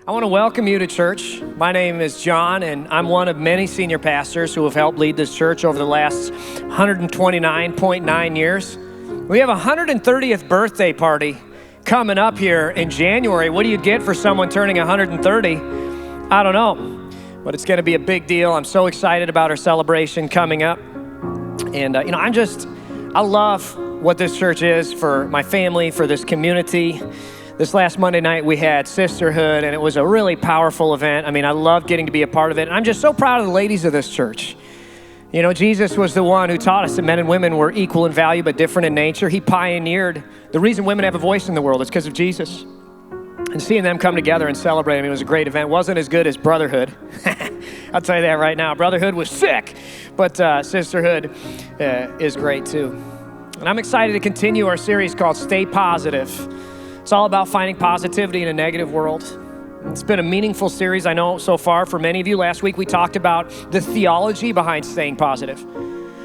I want to welcome you to church. My name is John, and I'm one of many senior pastors who have helped lead this church over the last 129.9 years. We have a 130th birthday party coming up here in January. What do you get for someone turning 130? I don't know, but it's going to be a big deal. I'm so excited about our celebration coming up. And, I love what this church is for my family, for this community. This last Monday night, we had sisterhood, and it was a really powerful event. I mean, I love getting to be a part of it, and I'm just so proud of the ladies of this church. You know, Jesus was the one who taught us that men and women were equal in value but different in nature. He pioneered the reason women have a voice in the world is because of Jesus. And seeing them come together and celebrate, I mean, it was a great event. Wasn't as good as brotherhood. I'll tell you that right now. Brotherhood was sick, but sisterhood is great too. And I'm excited to continue our series called Stay Positive. It's all about finding positivity in a negative world. It's been a meaningful series, I know, so far for many of you. Last week, we talked about the theology behind staying positive,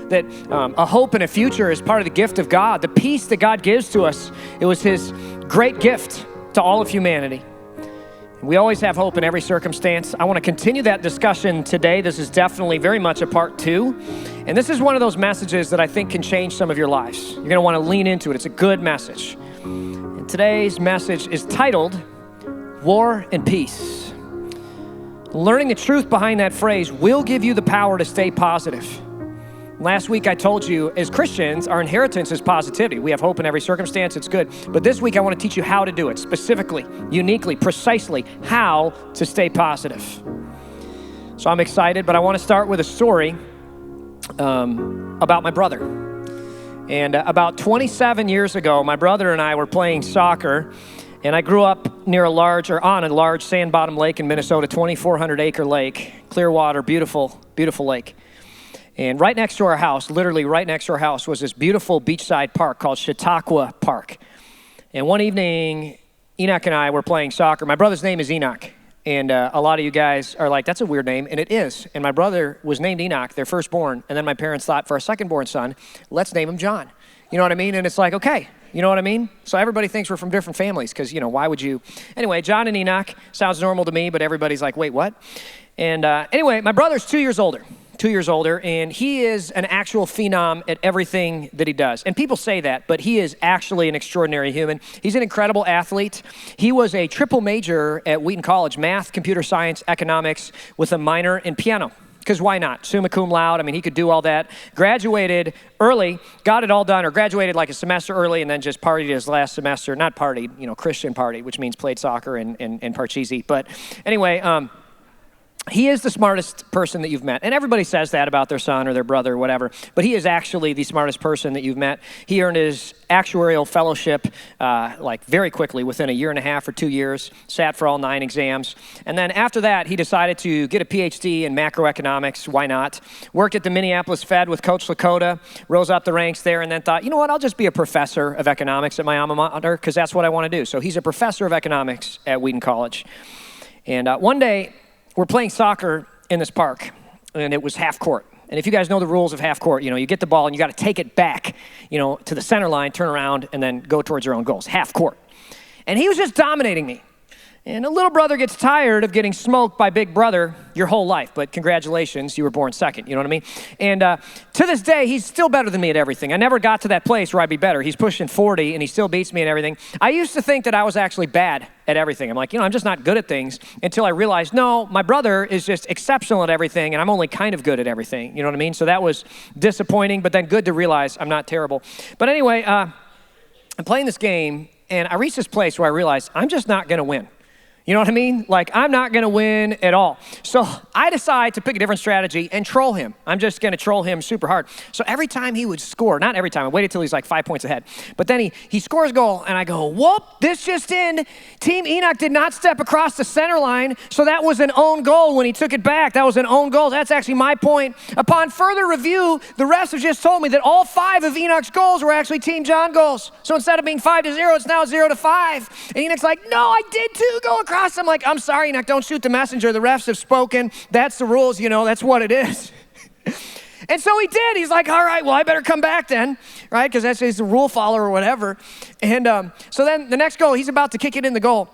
that a hope and a future is part of the gift of God. The peace that God gives to us, it was his great gift to all of humanity. We always have hope in every circumstance. I want to continue that discussion today. This is definitely very much a part two. And this is one of those messages that I think can change some of your lives. You're going to want to lean into it. It's a good message. Today's message is titled, War and Peace. Learning the truth behind that phrase will give you the power to stay positive. Last week I told you, as Christians, our inheritance is positivity. We have hope in every circumstance, it's good. But this week I want to teach you how to do it, specifically, uniquely, precisely, how to stay positive. So I'm excited, but I want to start with a story about my brother. And about 27 years ago, my brother and I were playing soccer, and I grew up on a large sand bottom lake in Minnesota, 2,400 acre lake, clear water, beautiful, beautiful lake. And right next to our house, literally right next to our house, was this beautiful beachside park called Chautauqua Park. And one evening, Enoch and I were playing soccer. My brother's name is Enoch. And a lot of you guys are like, that's a weird name, and it is. And my brother was named Enoch, their firstborn, and then my parents thought for our secondborn son, let's name him John. You know what I mean? And it's like, okay, you know what I mean? So everybody thinks we're from different families, because, why would you? Anyway, John and Enoch sounds normal to me, but everybody's like, wait, what? And anyway, my brother's 2 years older, and he is an actual phenom at everything that he does. And people say that, but he is actually an extraordinary human. He's an incredible athlete. He was a triple major at Wheaton College, math, computer science, economics, with a minor in piano. Because why not? Summa cum laude, I mean, he could do all that. Graduated early, got it all done, or graduated like a semester early and then just partied his last semester. Not partied, Christian partied, which means played soccer and parcheesi. But anyway, he is the smartest person that you've met. And everybody says that about their son or their brother or whatever. But he is actually the smartest person that you've met. He earned his actuarial fellowship very quickly, within a year and a half or 2 years, sat for all 9 exams. And then after that, he decided to get a PhD in macroeconomics. Why not? Worked at the Minneapolis Fed with Coach Lakota, rose up the ranks there, and then thought, you know what, I'll just be a professor of economics at my alma mater, because that's what I want to do. So he's a professor of economics at Wheaton College. And one day, we're playing soccer in this park, and it was half court. And if you guys know the rules of half court, you get the ball and you got to take it back, to the center line, turn around, and then go towards your own goals, half court. And he was just dominating me. And a little brother gets tired of getting smoked by big brother your whole life, but congratulations, you were born second, you know what I mean? And to this day, he's still better than me at everything. I never got to that place where I'd be better. He's pushing 40, and he still beats me at everything. I used to think that I was actually bad at everything. I'm like, I'm just not good at things, until I realized, no, my brother is just exceptional at everything, and I'm only kind of good at everything, you know what I mean? So that was disappointing, but then good to realize I'm not terrible. But anyway, I'm playing this game, and I reached this place where I realized I'm just not going to win. You know what I mean? Like, I'm not going to win at all. So I decide to pick a different strategy and troll him. I'm just going to troll him super hard. So every time he would score, not every time, I waited till he's like 5 points ahead. But then he scores a goal, and I go, whoop, this just in. Team Enoch did not step across the center line, so that was an own goal when he took it back. That was an own goal. That's actually my point. Upon further review, the refs have just told me that all 5 of Enoch's goals were actually Team John goals. So instead of being 5-0, it's now 0-5. And Enoch's like, no, I did too go across. I'm like, I'm sorry, Enoch, don't shoot the messenger. The refs have spoken. That's the rules, that's what it is. And so he did. He's like, all right, well, I better come back then, right? Because he's a rule follower or whatever. And so then the next goal, he's about to kick it in the goal.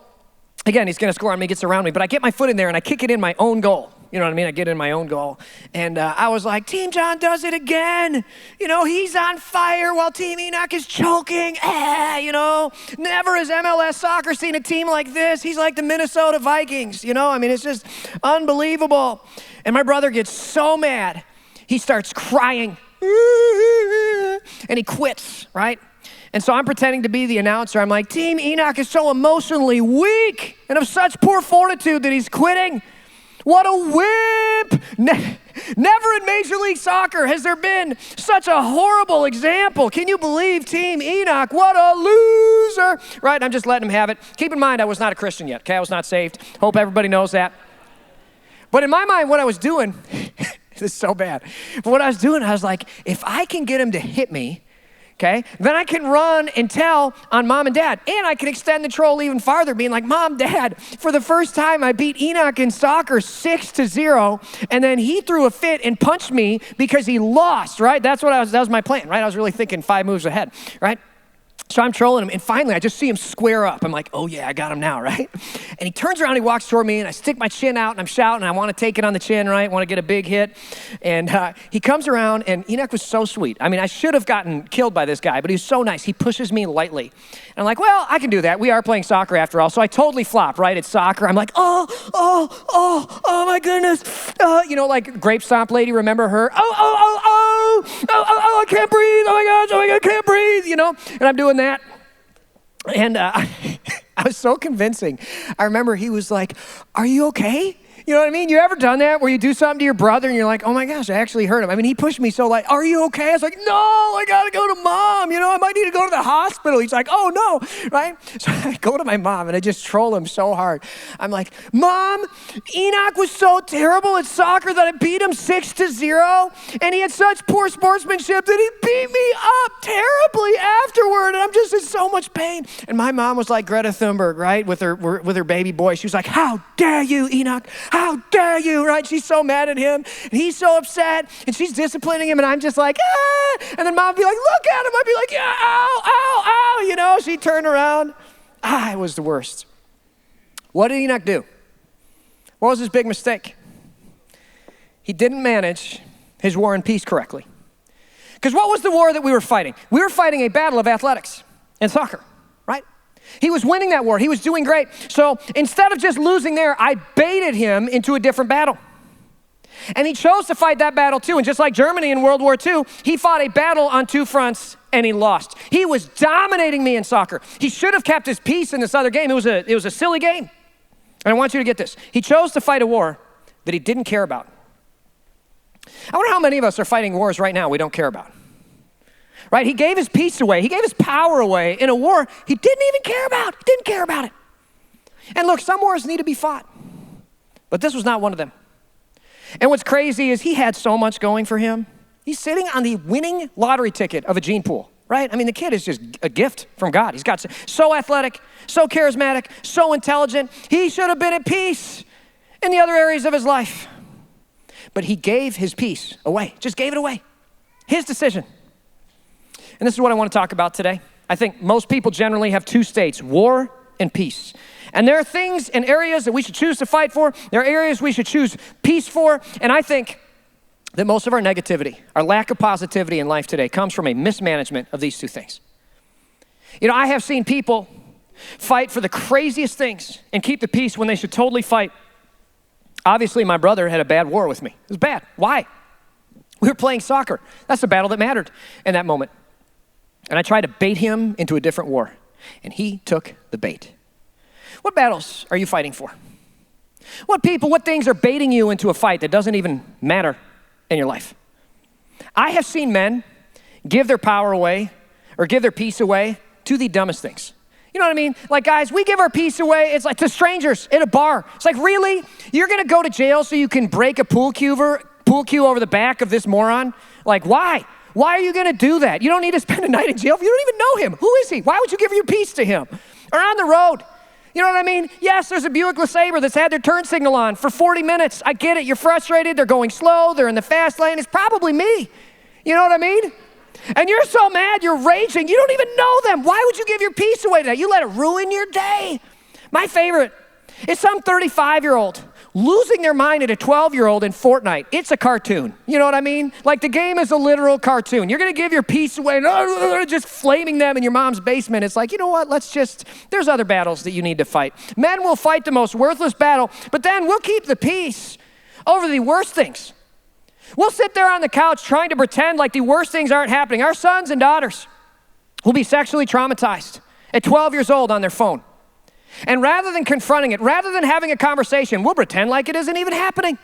again, he's going to score on me, gets around me, but I get my foot in there and I kick it in my own goal. You know what I mean? I get in my own goal. And I was like, Team John does it again. You know, he's on fire while Team Enoch is choking. You know, never has MLS soccer seen a team like this. He's like the Minnesota Vikings. You know, I mean, it's just unbelievable. And my brother gets so mad, he starts crying. And he quits, right? And so I'm pretending to be the announcer. I'm like, Team Enoch is so emotionally weak and of such poor fortitude that he's quitting. What a whip! Never in Major League Soccer has there been such a horrible example. Can you believe Team Enoch? What a loser! Right, I'm just letting him have it. Keep in mind, I was not a Christian yet, okay? I was not saved. Hope everybody knows that. But in my mind, what I was doing, this is so bad. But what I was doing, I was like, if I can get him to hit me, okay, then I can run and tell on mom and dad. And I can extend the troll even farther, being like, Mom, Dad, for the first time I beat Enoch in soccer 6-0, and then he threw a fit and punched me because he lost, right? That was my plan, right? I was really thinking 5 moves ahead, right? So I'm trolling him, and finally I just see him square up. I'm like, oh yeah, I got him now, right? And he turns around, he walks toward me, and I stick my chin out, and I'm shouting. I want to take it on the chin, right? Want to get a big hit. And he comes around, and Enoch was so sweet. I mean, I should have gotten killed by this guy, but he was so nice. He pushes me lightly. And I'm like, well, I can do that. We are playing soccer after all. So I totally flop, right? It's soccer. I'm like, oh my goodness. You know, like Grape Stomp lady, remember her? I can't breathe. Oh my gosh, I can't breathe, you know? And I'm doing that. And I was so convincing. I remember he was like, are you okay? You know what I mean? You ever done that where you do something to your brother and you're like, oh my gosh, I actually hurt him. I mean, he pushed me so like, are you okay? I was like, no, I gotta go to Mom. You know, I might need to go to the hospital. He's like, oh no, right? So I go to my mom and I just troll him so hard. I'm like, Mom, Enoch was so terrible at soccer that I beat him 6-0. And he had such poor sportsmanship that he beat me up terribly afterward. And I'm just in so much pain. And my mom was like Greta Thunberg, right? With her baby boy. She was like, how dare you, Enoch? How dare you, right? She's so mad at him, and he's so upset, and she's disciplining him, and I'm just like, ah! And then Mom would be like, look at him. I'd be like, yeah, ow, ow, ow, you know? She'd turn around. It was the worst. What did Enoch do? What was his big mistake? He didn't manage his war and peace correctly. Because what was the war that we were fighting? We were fighting a battle of athletics and soccer, right? He was winning that war. He was doing great. So instead of just losing there, I baited him into a different battle. And he chose to fight that battle too. And just like Germany in World War II, he fought a battle on 2 fronts and he lost. He was dominating me in soccer. He should have kept his peace in this other game. It was a silly game. And I want you to get this. He chose to fight a war that he didn't care about. I wonder how many of us are fighting wars right now we don't care about. Right? He gave his peace away. He gave his power away in a war he didn't even care about. He didn't care about it. And look, some wars need to be fought, but this was not one of them. And what's crazy is he had so much going for him. He's sitting on the winning lottery ticket of a gene pool, right? I mean, the kid is just a gift from God. He's got so athletic, so charismatic, so intelligent. He should have been at peace in the other areas of his life. But he gave his peace away, just gave it away. His decision. And this is what I want to talk about today. I think most people generally have 2 states, war and peace. And there are things and areas that we should choose to fight for. There are areas we should choose peace for. And I think that most of our negativity, our lack of positivity in life today comes from a mismanagement of these 2 things. You know, I have seen people fight for the craziest things and keep the peace when they should totally fight. Obviously, my brother had a bad war with me. It was bad. Why? We were playing soccer. That's the battle that mattered in that moment. And I tried to bait him into a different war, and he took the bait. What battles are you fighting for? What people, what things are baiting you into a fight that doesn't even matter in your life? I have seen men give their power away or give their peace away to the dumbest things. You know what I mean? Like, guys, we give our peace away. It's like to strangers at a bar. It's like, really? You're going to go to jail so you can break a pool cue over the back of this moron? Like, why? Why are you going to do that? You don't need to spend a night in jail if you don't even know him. Who is he? Why would you give your peace to him? Or on the road. You know what I mean? Yes, there's a Buick LeSabre that's had their turn signal on for 40 minutes. I get it. You're frustrated. They're going slow. They're in the fast lane. It's probably me. You know what I mean? And you're so mad. You're raging. You don't even know them. Why would you give your peace away to that? You let it ruin your day. My favorite It's some 35-year-old losing their mind at a 12-year-old in Fortnite. It's a cartoon. You know what I mean? Like the game is a literal cartoon. You're going to give your peace away, just flaming them in your mom's basement. It's like, you know what? There's other battles that you need to fight. Men will fight the most worthless battle, but then we'll keep the peace over the worst things. We'll sit there on the couch trying to pretend like the worst things aren't happening. Our sons and daughters will be sexually traumatized at 12 years old on their phone. And rather than confronting it, rather than having a conversation, we'll pretend like it isn't even happening.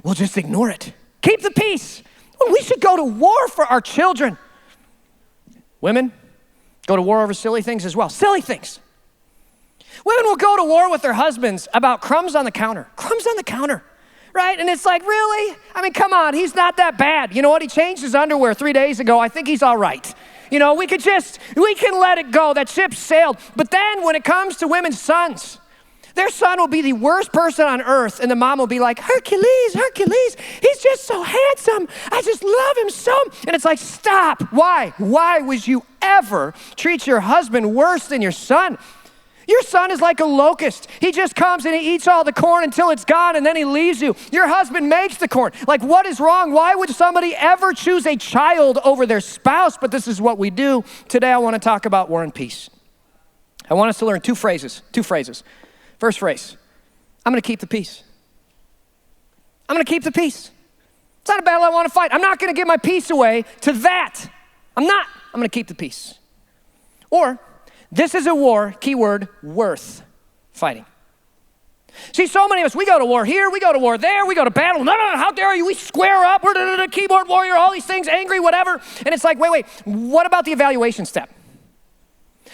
We'll just ignore it. Keep the peace. We should go to war for our children. Women go to war over silly things as well. Silly things. Women will go to war with their husbands about crumbs on the counter. Crumbs on the counter, right? And it's like, really? I mean, come on, he's not that bad. You know what? He changed his underwear 3 days ago. I think he's all right. You know, we can let it go. That ship sailed. But then when it comes to women's sons, their son will be the worst person on earth, and the mom will be like, Hercules, he's just so handsome. I just love him so. And it's like, stop. Why? Why would you ever treat your husband worse than your son? Your son is like a locust. He just comes and he eats all the corn until it's gone, and then he leaves you. Your husband makes the corn. Like, what is wrong? Why would somebody ever choose a child over their spouse? But this is what we do. Today I want to talk about war and peace. I want us to learn two phrases. First phrase, I'm going to keep the peace. I'm going to keep the peace. It's not a battle I want to fight. I'm not going to give my peace away to that. I'm going to keep the peace. Or, this is a war, keyword, worth fighting. See, so many of us, we go to war here, we go to war there, we go to battle. No, how dare you? We square up, we're the keyboard warrior, all these things, angry, whatever. And it's like, wait, what about the evaluation step?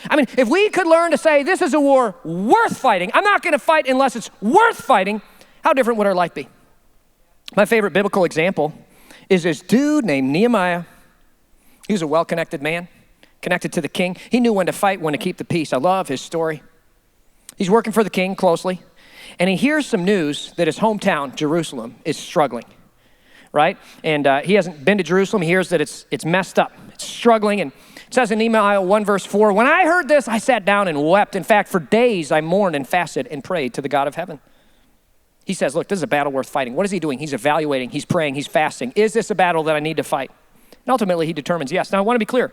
I mean, if we could learn to say, this is a war worth fighting, I'm not going to fight unless it's worth fighting, how different would our life be? My favorite biblical example is this dude named Nehemiah. He was a well-connected man, connected to the king. He knew when to fight, when to keep the peace. I love his story. He's working for the king closely, and he hears some news that his hometown, Jerusalem, is struggling, right? And he hasn't been to Jerusalem. He hears that it's messed up. It's struggling, and it says in Nehemiah 1 verse 4, when I heard this, I sat down and wept. In fact, for days I mourned and fasted and prayed to the God of heaven. He says, look, this is a battle worth fighting. What is he doing? He's evaluating, he's praying, he's fasting. Is this a battle that I need to fight? And ultimately, he determines yes. Now, I want to be clear.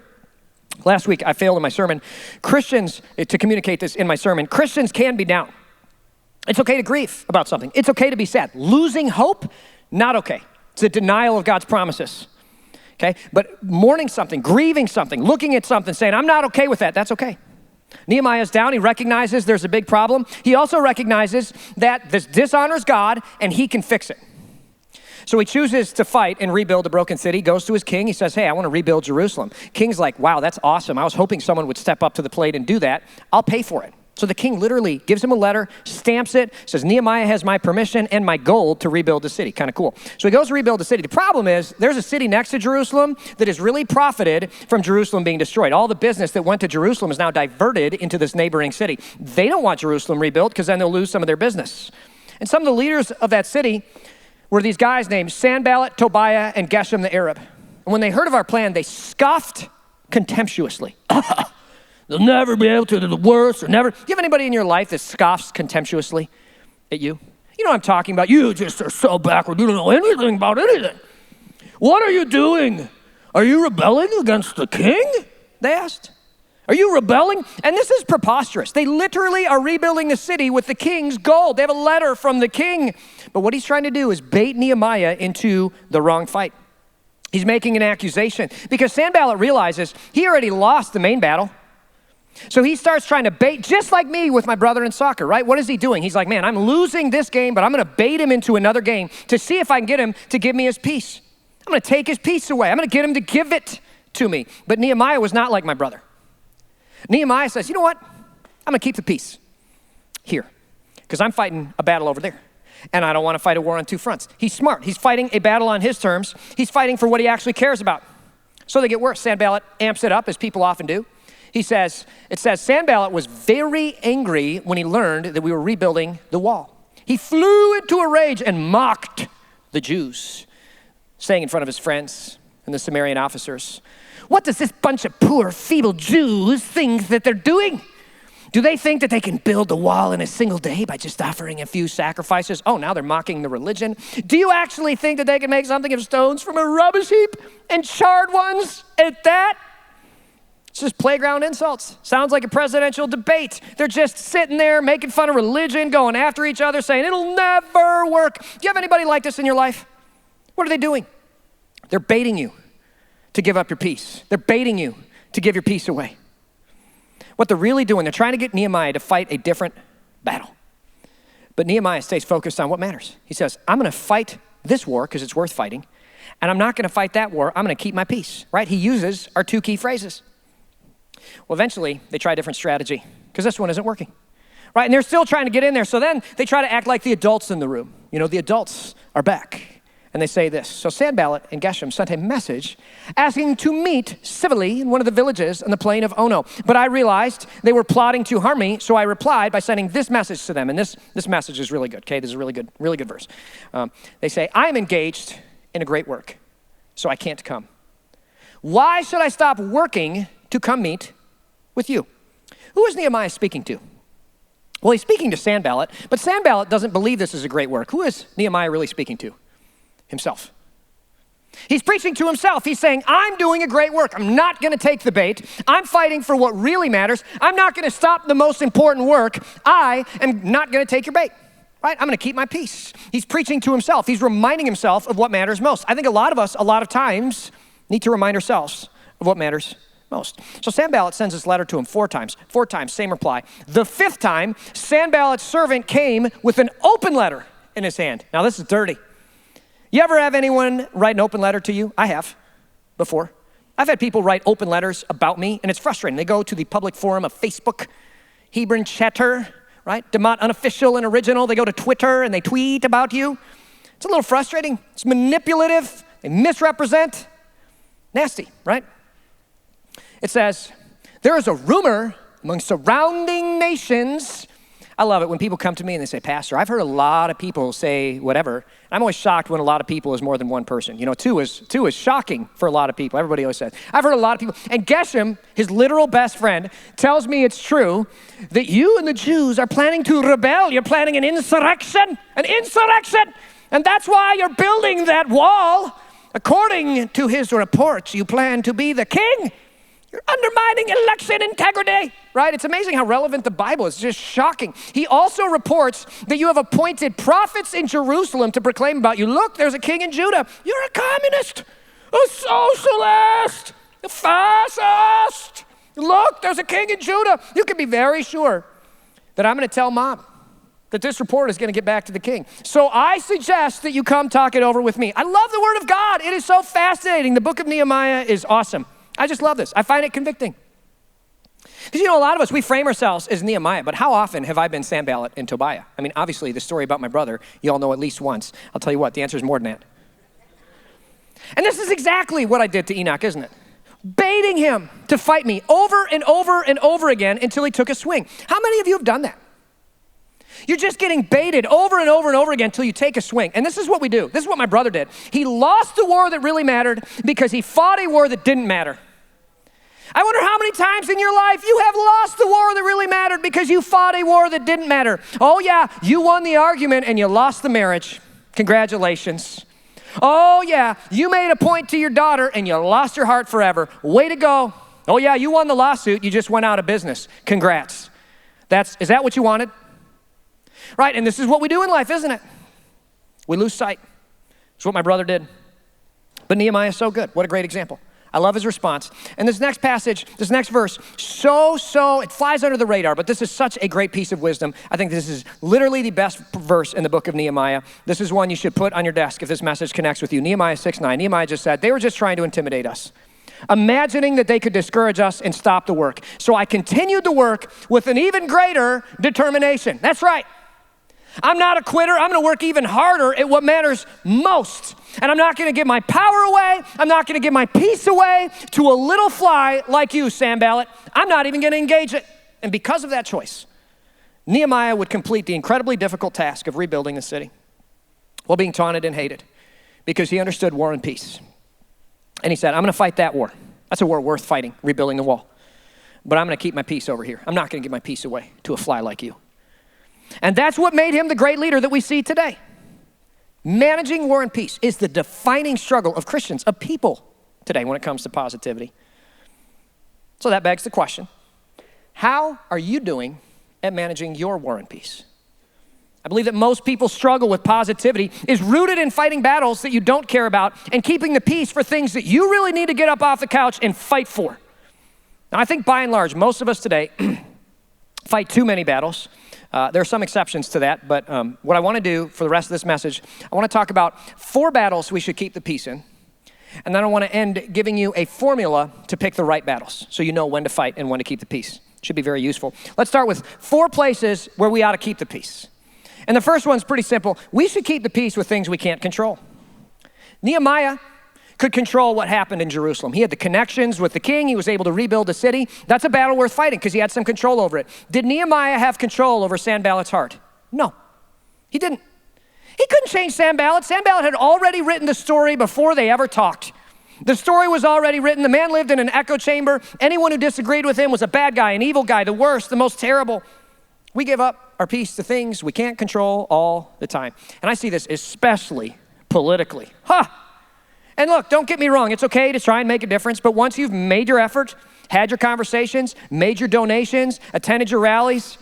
Last week, I failed in my sermon. Christians, to communicate this in my sermon, Christians can be down. It's okay to grieve about something. It's okay to be sad. Losing hope, not okay. It's a denial of God's promises. Okay? But mourning something, grieving something, looking at something, saying, I'm not okay with that, that's okay. Nehemiah's down. He recognizes there's a big problem. He also recognizes that this dishonors God and he can fix it. So he chooses to fight and rebuild a broken city, goes to his king. He says, hey, I want to rebuild Jerusalem. King's like, wow, that's awesome. I was hoping someone would step up to the plate and do that. I'll pay for it. So the king literally gives him a letter, stamps it, says, Nehemiah has my permission and my gold to rebuild the city. Kind of cool. So he goes to rebuild the city. The problem is there's a city next to Jerusalem that has really profited from Jerusalem being destroyed. All the business that went to Jerusalem is now diverted into this neighboring city. They don't want Jerusalem rebuilt because then they'll lose some of their business. And some of the leaders of that city were these guys named Sanballat, Tobiah, and Geshem the Arab. And when they heard of our plan, they scoffed contemptuously. They'll never be able to do the worst or never. Do you have anybody in your life that scoffs contemptuously at you? You know what I'm talking about. You just are so backward. You don't know anything about anything. What are you doing? Are you rebelling against the king? They asked. Are you rebelling? And this is preposterous. They literally are rebuilding the city with the king's gold. They have a letter from the king. But what he's trying to do is bait Nehemiah into the wrong fight. He's making an accusation because Sanballat realizes he already lost the main battle. So he starts trying to bait, just like me with my brother in soccer, right? What is he doing? He's like, man, I'm losing this game, but I'm going to bait him into another game to see if I can get him to give me his peace. I'm going to take his peace away. I'm going to get him to give it to me. But Nehemiah was not like my brother. Nehemiah says, you know what? I'm going to keep the peace here because I'm fighting a battle over there. And I don't want to fight a war on two fronts. He's smart. He's fighting a battle on his terms. He's fighting for what he actually cares about. So they get worse. Sanballat amps it up, as people often do. It says, Sanballat was very angry when he learned that we were rebuilding the wall. He flew into a rage and mocked the Jews, saying in front of his friends and the Samaritan officers, what does this bunch of poor, feeble Jews think that they're doing? Do they think that they can build the wall in a single day by just offering a few sacrifices? Oh, now they're mocking the religion. Do you actually think that they can make something of stones from a rubbish heap and charred ones at that? It's just playground insults. Sounds like a presidential debate. They're just sitting there making fun of religion, going after each other, saying it'll never work. Do you have anybody like this in your life? What are they doing? They're baiting you to give up your peace. They're baiting you to give your peace away. What they're really doing, they're trying to get Nehemiah to fight a different battle. But Nehemiah stays focused on what matters. He says, I'm going to fight this war because it's worth fighting, and I'm not going to fight that war. I'm going to keep my peace, right? He uses our two key phrases. Well, eventually, they try a different strategy because this one isn't working, right? And they're still trying to get in there. So then they try to act like the adults in the room. You know, the adults are back. And they say this. So Sanballat and Geshem sent a message asking to meet civilly in one of the villages on the plain of Ono. But I realized they were plotting to harm me, so I replied by sending this message to them. And this message is really good, okay? This is a really good verse. They say, I am engaged in a great work, so I can't come. Why should I stop working to come meet with you? Who is Nehemiah speaking to? Well, he's speaking to Sanballat, but Sanballat doesn't believe this is a great work. Who is Nehemiah really speaking to? Himself. He's preaching to himself. He's saying, I'm doing a great work. I'm not going to take the bait. I'm fighting for what really matters. I'm not going to stop the most important work. I am not going to take your bait, right? I'm going to keep my peace. He's preaching to himself. He's reminding himself of what matters most. I think a lot of us, a lot of times, need to remind ourselves of what matters most. So Sanballat sends this letter to him 4 times. 4 times, same reply. The 5th time, Sanballat's servant came with an open letter in his hand. Now this is dirty. You ever have anyone write an open letter to you? I have before. I've had people write open letters about me, and it's frustrating. They go to the public forum of Facebook, Hebron Chatter, right? Demont Unofficial and Original. They go to Twitter and they tweet about you. It's a little frustrating. It's manipulative. They misrepresent. Nasty, right? It says, there is a rumor among surrounding nations. I love it when people come to me and they say, Pastor, I've heard a lot of people say whatever. I'm always shocked when a lot of people is more than one person. You know, two is shocking for a lot of people. Everybody always says. I've heard a lot of people. And Geshem, his literal best friend, tells me it's true that you and the Jews are planning to rebel. You're planning an insurrection. And that's why you're building that wall. According to his reports, you plan to be the king. You're undermining election integrity, right? It's amazing how relevant the Bible is. It's just shocking. He also reports that you have appointed prophets in Jerusalem to proclaim about you. Look, there's a king in Judah. You're a communist, a socialist, a fascist. Look, there's a king in Judah. You can be very sure that I'm going to tell mom that this report is going to get back to the king. So I suggest that you come talk it over with me. I love the word of God. It is so fascinating. The book of Nehemiah is awesome. I just love this. I find it convicting. Because, you know, a lot of us, we frame ourselves as Nehemiah, but how often have I been Sanballat and Tobiah? I mean, obviously, the story about my brother, you all know at least once. I'll tell you what, the answer is more than that. And this is exactly what I did to Enoch, isn't it? Baiting him to fight me over and over and over again until he took a swing. How many of you have done that? You're just getting baited over and over and over again until you take a swing. And this is what we do. This is what my brother did. He lost the war that really mattered because he fought a war that didn't matter. I wonder how many times in your life you have lost the war that really mattered because you fought a war that didn't matter. Oh yeah, you won the argument and you lost the marriage. Congratulations. Oh yeah, you made a point to your daughter and you lost your heart forever. Way to go. Oh yeah, you won the lawsuit, you just went out of business. Congrats. Is that what you wanted? Right, and this is what we do in life, isn't it? We lose sight. It's what my brother did. But Nehemiah is so good. What a great example. I love his response. And this next passage, this next verse, it flies under the radar, but this is such a great piece of wisdom. I think this is literally the best verse in the book of Nehemiah. This is one you should put on your desk if this message connects with you. Nehemiah 6:9. Nehemiah just said, they were just trying to intimidate us, imagining that they could discourage us and stop the work. So I continued the work with an even greater determination. That's right. I'm not a quitter. I'm going to work even harder at what matters most. And I'm not going to give my power away. I'm not going to give my peace away to a little fly like you, Sanballat. I'm not even going to engage it. And because of that choice, Nehemiah would complete the incredibly difficult task of rebuilding the city while being taunted and hated because he understood war and peace. And he said, I'm going to fight that war. That's a war worth fighting, rebuilding the wall. but I'm going to keep my peace over here. I'm not going to give my peace away to a fly like you. And that's what made him the great leader that we see today. Managing war and peace is the defining struggle of Christians, of people today when it comes to positivity. So that begs the question, how are you doing at managing your war and peace? I believe that most people's struggle with positivity is rooted in fighting battles that you don't care about and keeping the peace for things that you really need to get up off the couch and fight for. Now, I think by and large, most of us today fight too many battles. There are some exceptions to that, but what I want to do for the rest of this message, I want to talk about 4 battles we should keep the peace in. And then I want to end giving you a formula to pick the right battles so you know when to fight and when to keep the peace. Should be very useful. Let's start with 4 places where we ought to keep the peace. And the first one's pretty simple. We should keep the peace with things we can't control. Nehemiah could control what happened in Jerusalem. He had the connections with the king. He was able to rebuild the city. That's a battle worth fighting because he had some control over it. Did Nehemiah have control over Sanballat's heart? No, he didn't. He couldn't change Sanballat. Sanballat had already written the story before they ever talked. The story was already written. The man lived in an echo chamber. Anyone who disagreed with him was a bad guy, an evil guy, the worst, the most terrible. We give up our peace to things we can't control all the time. And I see this especially politically. And look, don't get me wrong. It's okay to try and make a difference, but once you've made your effort, had your conversations, made your donations, attended your rallies,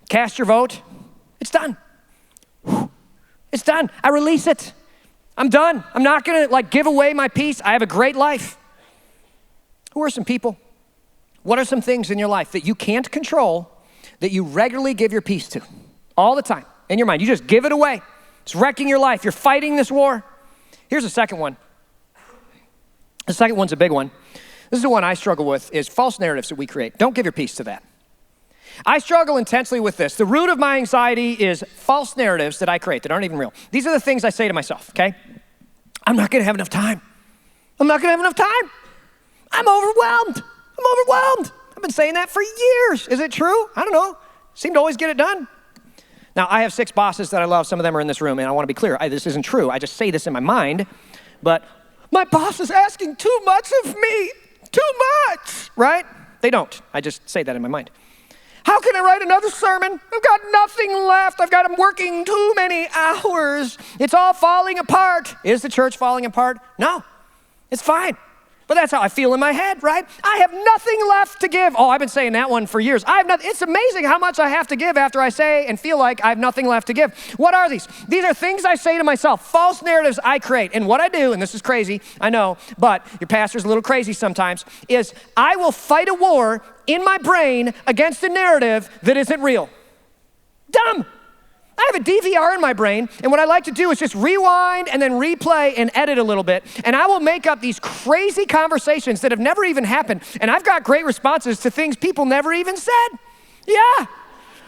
cast your vote, it's done. It's done. I release it. I'm done. I'm not going to give away my peace. I have a great life. Who are some people? What are some things in your life that you can't control that you regularly give your peace to all the time in your mind? You just give it away. It's wrecking your life. You're fighting this war. Here's a second one. The second one's a big one. This is the one I struggle with, is false narratives that we create. Don't give your peace to that. I struggle intensely with this. The root of my anxiety is false narratives that I create that aren't even real. These are the things I say to myself, okay? I'm not gonna have enough time. I'm not gonna have enough time. I'm overwhelmed. I've been saying that for years. Is it true? I don't know. Seem to always get it done. Now, I have 6 bosses that I love. Some of them are in this room, and I wanna be clear. This isn't true. I just say this in my mind, but my boss is asking too much of me. Too much, right? They don't. I just say that in my mind. How can I write another sermon? I've got nothing left. I'm working too many hours. It's all falling apart. Is the church falling apart? No, it's fine. But that's how I feel in my head, right? I have nothing left to give. Oh, I've been saying that one for years. It's amazing how much I have to give after I say and feel like I have nothing left to give. What are these? These are things I say to myself, false narratives I create. And what I do, and this is crazy, I know, but your pastor's a little crazy sometimes, is I will fight a war in my brain against a narrative that isn't real. Dumb. I have a DVR in my brain, and what I like to do is just rewind and then replay and edit a little bit, and I will make up these crazy conversations that have never even happened, and I've got great responses to things people never even said. Yeah.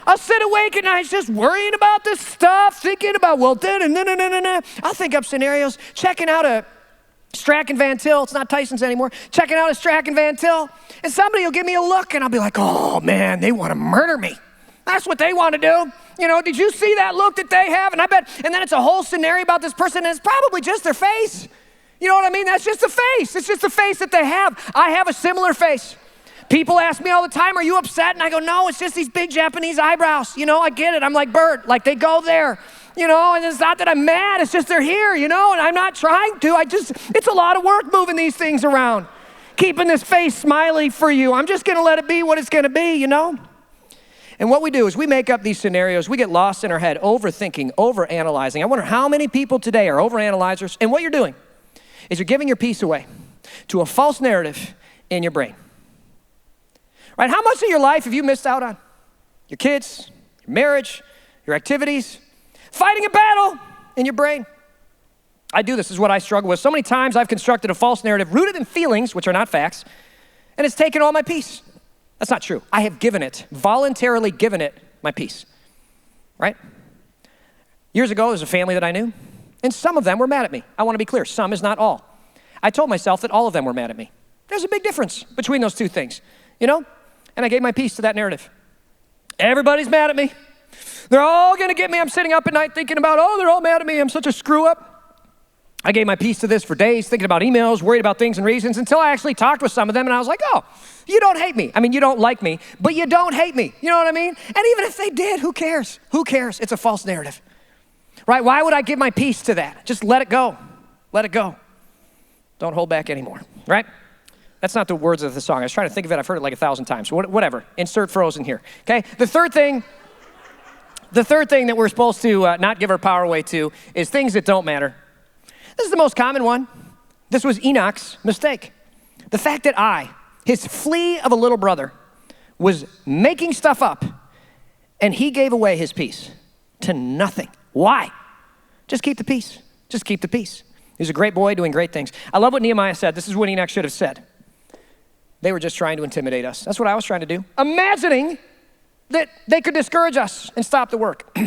I'll sit awake at night just worrying about this stuff, thinking about, I'll think up scenarios, checking out a Strack and Van Til. It's not Tyson's anymore. Checking out a Strack and Van Til, and somebody will give me a look, and I'll be like, oh, man, they want to murder me. That's what they want to do. Did you see that look that they have? And then it's a whole scenario about this person, and it's probably just their face. You know what I mean? That's just the face. It's just the face that they have. I have a similar face. People ask me all the time, are you upset? And I go, no, it's just these big Japanese eyebrows. I get it. I'm like Bert, they go there, and it's not that I'm mad. It's just they're here, and I'm not trying to. It's a lot of work moving these things around, keeping this face smiley for you. I'm just going to let it be what it's going to be, And what we do is we make up these scenarios. We get lost in our head, overthinking, overanalyzing. I wonder how many people today are overanalyzers. And what you're doing is you're giving your peace away to a false narrative in your brain. Right? How much of your life have you missed out on? Your kids, your marriage, your activities, fighting a battle in your brain. I do this is what I struggle with. So many times I've constructed a false narrative rooted in feelings, which are not facts, and it's taken all my peace. That's not true. I have voluntarily given it my peace, right? Years ago, there was a family that I knew, and some of them were mad at me. I want to be clear, some is not all. I told myself that all of them were mad at me. There's a big difference between those two things, And I gave my peace to that narrative. Everybody's mad at me. They're all going to get me. I'm sitting up at night thinking about, they're all mad at me. I'm such a screw up. I gave my peace to this for days, thinking about emails, worried about things and reasons, until I actually talked with some of them, and I was like, oh, you don't hate me. I mean, you don't like me, but you don't hate me. You know what I mean? And even if they did, who cares? Who cares? It's a false narrative, right? Why would I give my peace to that? Just let it go. Let it go. Don't hold back anymore, right? That's not the words of the song. I was trying to think of it. I've heard it like 1,000 times. Whatever. Insert Frozen here, okay? The third thing that we're supposed to not give our power away to is things that don't matter. This is the most common one. This was Enoch's mistake. The fact that I, his flea of a little brother, was making stuff up, and he gave away his peace to nothing. Why? Just keep the peace. Just keep the peace. He was a great boy doing great things. I love what Nehemiah said. This is what Enoch should have said. They were just trying to intimidate us. That's what I was trying to do. Imagining that they could discourage us and stop the work.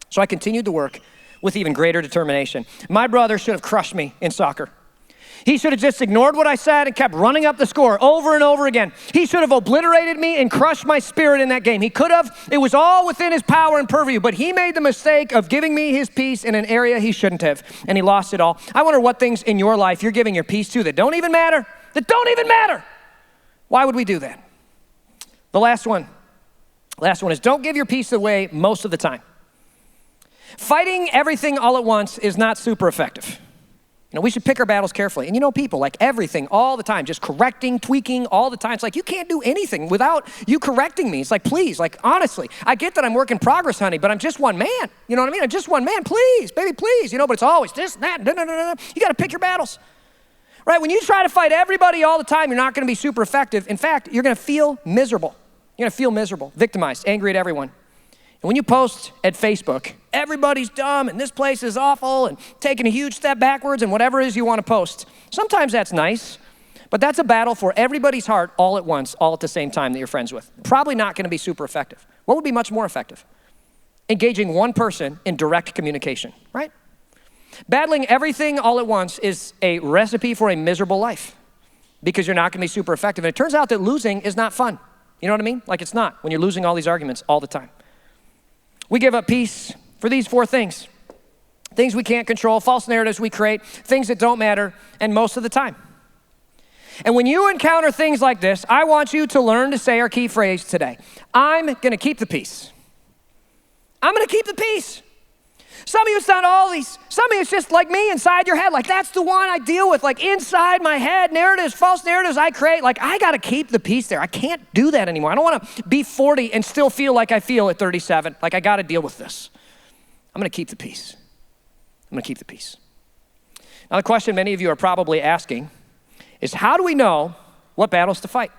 So I continued to work with even greater determination. My brother should have crushed me in soccer. He should have just ignored what I said and kept running up the score over and over again. He should have obliterated me and crushed my spirit in that game. He could have. It was all within his power and purview, but he made the mistake of giving me his peace in an area he shouldn't have, and he lost it all. I wonder what things in your life you're giving your peace to that don't even matter, Why would we do that? The last one is don't give your peace away most of the time. Fighting everything all at once is not super effective. You know, we should pick our battles carefully. And you know, people like everything all the time, just correcting, tweaking all the time. It's like, you can't do anything without you correcting me. It's like, please, like honestly, I get that I'm work in progress, honey, but I'm just one man. You know what I mean? I'm just one man, please, baby, please. You know, but it's always this, that, no. You got to pick your battles, right? When you try to fight everybody all the time, you're not going to be super effective. In fact, you're going to feel miserable. You're going to feel miserable, victimized, angry at everyone. And when you post at Facebook, everybody's dumb and this place is awful and taking a huge step backwards and whatever it is you want to post, sometimes that's nice, but that's a battle for everybody's heart all at once, all at the same time that you're friends with. Probably not going to be super effective. What would be much more effective? Engaging one person in direct communication, right? Battling everything all at once is a recipe for a miserable life because you're not going to be super effective. And it turns out that losing is not fun. You know what I mean? Like it's not when you're losing all these arguments all the time. We give up peace for these 4 things. Things we can't control, false narratives we create, things that don't matter, and most of the time. And when you encounter things like this, I want you to learn to say our key phrase today. I'm gonna keep the peace. I'm gonna keep the peace. Some of you, it's not all these. Some of you, it's just like me inside your head. Like that's the one I deal with. Like inside my head, narratives, false narratives I create. Like I got to keep the peace there. I can't do that anymore. I don't want to be 40 and still feel like I feel at 37. Like I got to deal with this. I'm going to keep the peace. I'm going to keep the peace. Now the question many of you are probably asking is how do we know what battles to fight?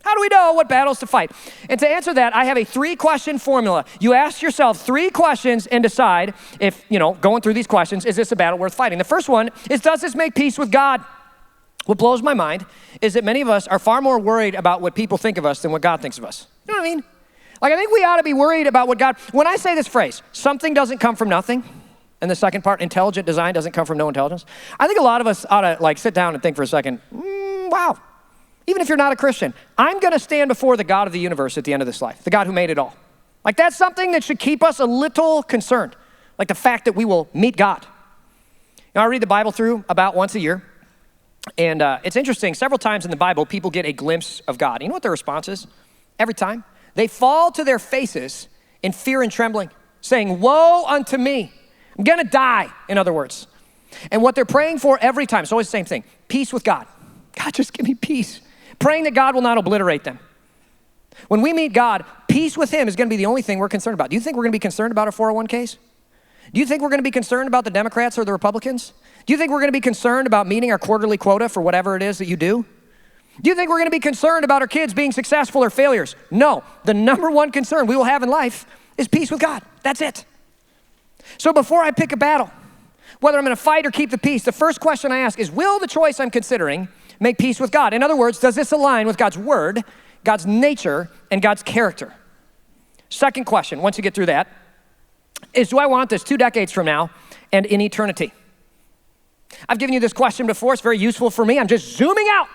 How do we know what battles to fight? And to answer that, I have a 3-question formula. You ask yourself 3 questions and decide if, going through these questions, is this a battle worth fighting? The first one is, does this make peace with God? What blows my mind is that many of us are far more worried about what people think of us than what God thinks of us. You know what I mean? Like I think we ought to be worried about what God, when I say this phrase, something doesn't come from nothing, and the second part, intelligent design doesn't come from no intelligence. I think a lot of us ought to like sit down and think for a second, wow. Even if you're not a Christian, I'm going to stand before the God of the universe at the end of this life, the God who made it all. Like that's something that should keep us a little concerned, like the fact that we will meet God. I read the Bible through about once a year, and it's interesting. Several times in the Bible, people get a glimpse of God. You know what their response is? Every time. They fall to their faces in fear and trembling, saying, woe unto me. I'm going to die, in other words. And what they're praying for every time, it's always the same thing, peace with God. God, just give me peace. Praying that God will not obliterate them. When we meet God, peace with him is going to be the only thing we're concerned about. Do you think we're going to be concerned about our 401ks? Do you think we're going to be concerned about the Democrats or the Republicans? Do you think we're going to be concerned about meeting our quarterly quota for whatever it is that you do? Do you think we're going to be concerned about our kids being successful or failures? No. The number one concern we will have in life is peace with God. That's it. So before I pick a battle, whether I'm going to fight or keep the peace, the first question I ask is, will the choice I'm considering make peace with God? In other words, does this align with God's word, God's nature, and God's character? Second question, once you get through that, is do I want this 2 decades from now and in eternity? I've given you this question before. It's very useful for me. I'm just zooming out,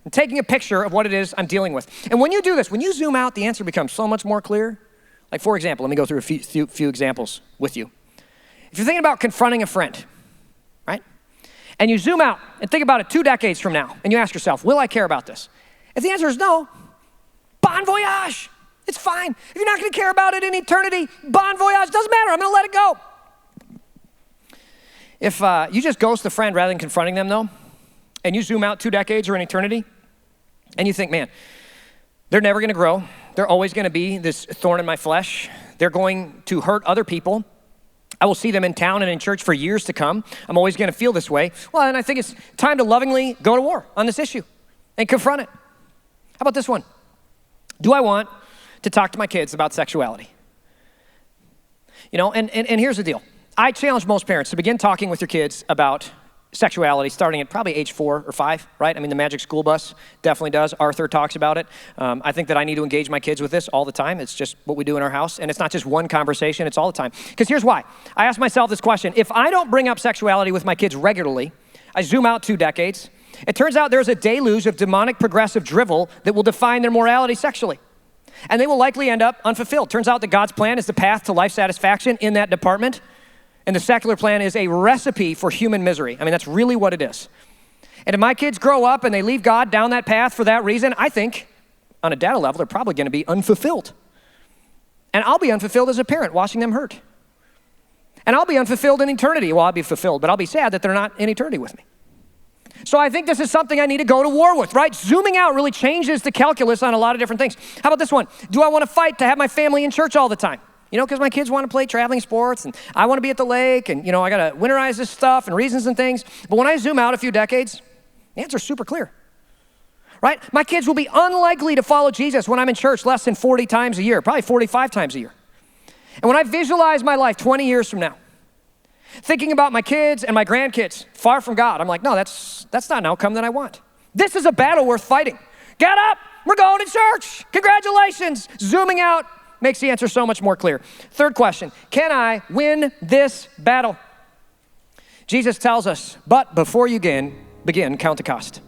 and taking a picture of what it is I'm dealing with. And when you do this, when you zoom out, the answer becomes so much more clear. Like for example, let me go through a few examples with you. If you're thinking about confronting a friend, and you zoom out and think about it 2 decades from now, and you ask yourself, will I care about this? If the answer is no, bon voyage. It's fine. If you're not going to care about it in eternity, bon voyage, doesn't matter. I'm going to let it go. If you just ghost a friend rather than confronting them, though, and you zoom out 2 decades or an eternity, and you think, man, they're never going to grow. They're always going to be this thorn in my flesh. They're going to hurt other people. I will see them in town and in church for years to come. I'm always going to feel this way. Well, and I think it's time to lovingly go to war on this issue and confront it. How about this one? Do I want to talk to my kids about sexuality? You know, and here's the deal. I challenge most parents to begin talking with your kids about sexuality starting at probably age 4 or 5, right? I mean, the Magic School Bus definitely does. Arthur talks about it. I think that I need to engage my kids with this all the time. It's just what we do in our house. And it's not just one conversation, it's all the time. Because here's why. I ask myself this question. If I don't bring up sexuality with my kids regularly, I zoom out 2 decades, it turns out there's a deluge of demonic progressive drivel that will define their morality sexually. And they will likely end up unfulfilled. Turns out that God's plan is the path to life satisfaction in that department. And the secular plan is a recipe for human misery. I mean, that's really what it is. And if my kids grow up and they leave God down that path for that reason, I think on a data level, they're probably going to be unfulfilled. And I'll be unfulfilled as a parent watching them hurt. And I'll be unfulfilled in eternity. Well, I'll be fulfilled, but I'll be sad that they're not in eternity with me. So I think this is something I need to go to war with, right? Zooming out really changes the calculus on a lot of different things. How about this one? Do I want to fight to have my family in church all the time? You know, because my kids want to play traveling sports and I want to be at the lake and, you know, I got to winterize this stuff and reasons and things. But when I zoom out a few decades, the answer's super clear, right? My kids will be unlikely to follow Jesus when I'm in church less than 40 times a year, probably 45 times a year. And when I visualize my life 20 years from now, thinking about my kids and my grandkids far from God, I'm like, no, that's not an outcome that I want. This is a battle worth fighting. Get up, we're going to church. Congratulations. Zooming out makes the answer so much more clear. Third question, can I win this battle? Jesus tells us, but before you begin, count the cost.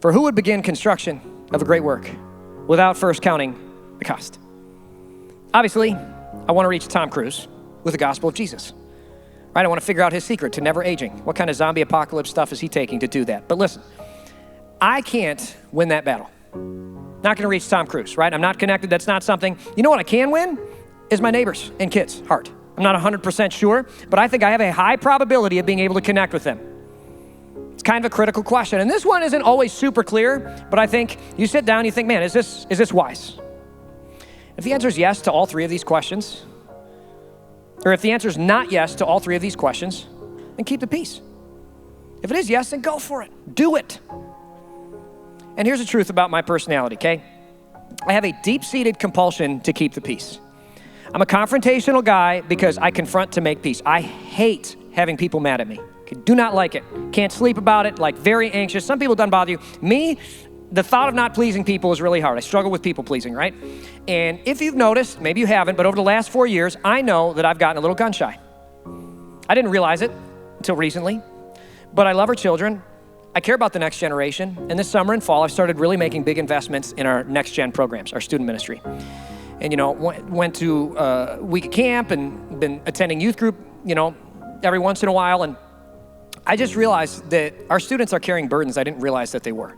For who would begin construction of a great work without first counting the cost? Obviously, I want to reach Tom Cruise with the gospel of Jesus. Right? I want to figure out his secret to never aging. What kind of zombie apocalypse stuff is he taking to do that? But listen, I can't win that battle. Not going to reach Tom Cruise, right? I'm not connected. That's not something. You know what I can win? Is my neighbors and kids' heart. I'm not 100% sure, but I think I have a high probability of being able to connect with them. It's kind of a critical question. And this one isn't always super clear, but I think you sit down, you think, man, is this wise? If the answer is yes to all 3 of these questions, or if the answer is not yes to all 3 of these questions, then keep the peace. If it is yes, then go for it. Do it. And here's the truth about my personality, okay? I have a deep-seated compulsion to keep the peace. I'm a confrontational guy because I confront to make peace. I hate having people mad at me. Okay, do not like it. Can't sleep about it, like very anxious. Some people it doesn't bother you. Me, the thought of not pleasing people is really hard. I struggle with people pleasing, right? And if you've noticed, maybe you haven't, but over the last 4 years, I know that I've gotten a little gun shy. I didn't realize it until recently, but I love our children. I care about the next generation. And this summer and fall, I've started really making big investments in our next gen programs, our student ministry. And, you know, went to a week of camp and been attending youth group, you know, every once in a while. And I just realized that our students are carrying burdens I didn't realize that they were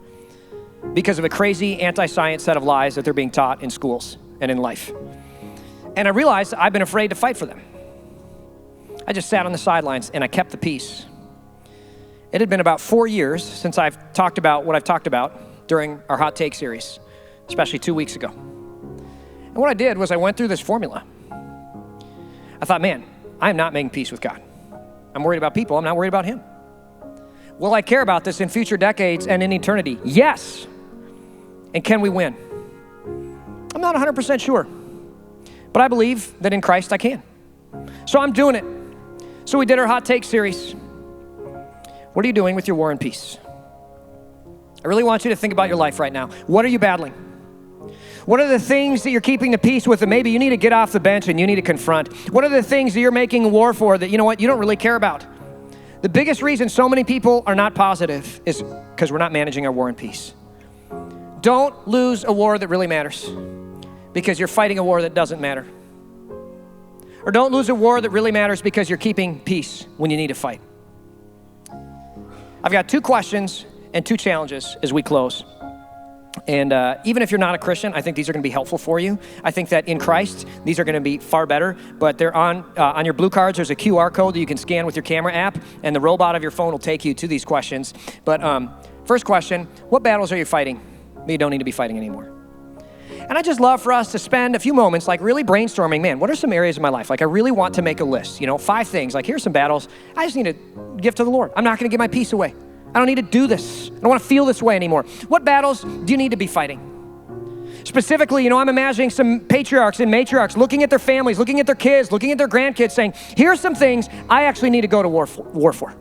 because of a crazy anti-science set of lies that they're being taught in schools and in life. And I realized I've been afraid to fight for them. I just sat on the sidelines and I kept the peace. It had been about 4 years since I've talked about what I've talked about during our Hot Take series, especially 2 weeks ago. And what I did was I went through this formula. I thought, man, I am not making peace with God. I'm worried about people. I'm not worried about him. Will I care about this in future decades and in eternity? Yes. And can we win? I'm not 100% sure, but I believe that in Christ I can. So I'm doing it. So we did our Hot Take series. What are you doing with your war and peace? I really want you to think about your life right now. What are you battling? What are the things that you're keeping the peace with that maybe you need to get off the bench and you need to confront? What are the things that you're making a war for that, you know what, you don't really care about? The biggest reason so many people are not positive is because we're not managing our war and peace. Don't lose a war that really matters because you're fighting a war that doesn't matter. Or don't lose a war that really matters because you're keeping peace when you need to fight. I've got 2 questions and 2 challenges as we close. And even if you're not a Christian, I think these are going to be helpful for you. I think that in Christ, these are going to be far better. But they're on your blue cards. There's a QR code that you can scan with your camera app, and the robot of your phone will take you to these questions. But first question, what battles are you fighting that you don't need to be fighting anymore? And I just love for us to spend a few moments like really brainstorming, man, what are some areas of my life? Like I really want to make a list, 5 things. Like here's some battles I just need to give to the Lord. I'm not going to give my peace away. I don't need to do this. I don't want to feel this way anymore. What battles do you need to be fighting? Specifically, I'm imagining some patriarchs and matriarchs looking at their families, looking at their kids, looking at their grandkids saying, here's some things I actually need to go to war for.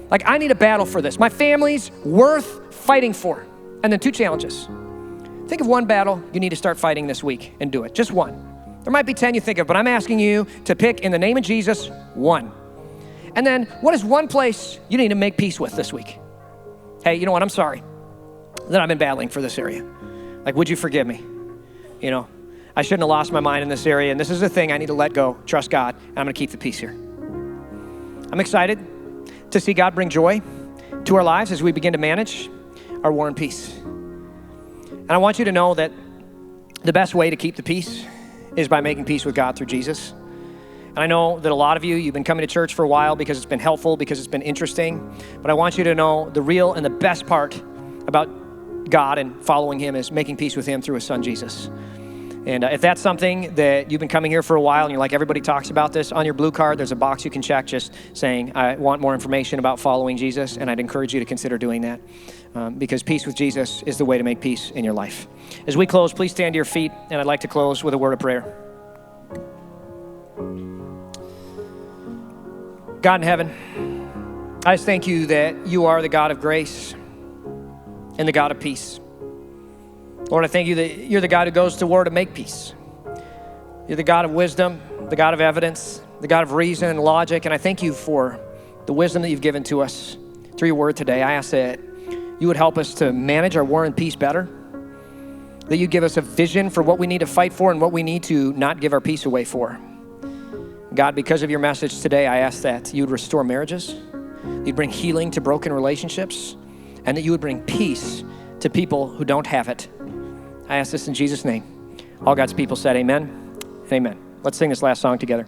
Like I need a battle for this. My family's worth fighting for. And then 2 challenges. Think of one battle you need to start fighting this week and do it. Just one. There might be 10 you think of, but I'm asking you to pick, in the name of Jesus, 1. And then what is one place you need to make peace with this week? Hey, you know what? I'm sorry that I've been battling for this area. Like, would you forgive me? I shouldn't have lost my mind in this area, and this is the thing I need to let go, trust God, and I'm going to keep the peace here. I'm excited to see God bring joy to our lives as we begin to manage our war and peace. And I want you to know that the best way to keep the peace is by making peace with God through Jesus. And I know that a lot of you've been coming to church for a while because it's been helpful, because it's been interesting. But I want you to know the real and the best part about God and following him is making peace with him through his son, Jesus. And if that's something that you've been coming here for a while and you're like, everybody talks about this, on your blue card, there's a box you can check just saying, I want more information about following Jesus. And I'd encourage you to consider doing that because peace with Jesus is the way to make peace in your life. As we close, please stand to your feet. And I'd like to close with a word of prayer. God in heaven, I just thank you that you are the God of grace and the God of peace. Lord, I thank you that you're the God who goes to war to make peace. You're the God of wisdom, the God of evidence, the God of reason and logic. And I thank you for the wisdom that you've given to us through your word today. I ask that you would help us to manage our war and peace better, that you give us a vision for what we need to fight for and what we need to not give our peace away for. God, because of your message today, I ask that you would restore marriages, you'd bring healing to broken relationships, and that you would bring peace to people who don't have it. I ask this in Jesus' name. All God's people said amen and amen. Let's sing this last song together.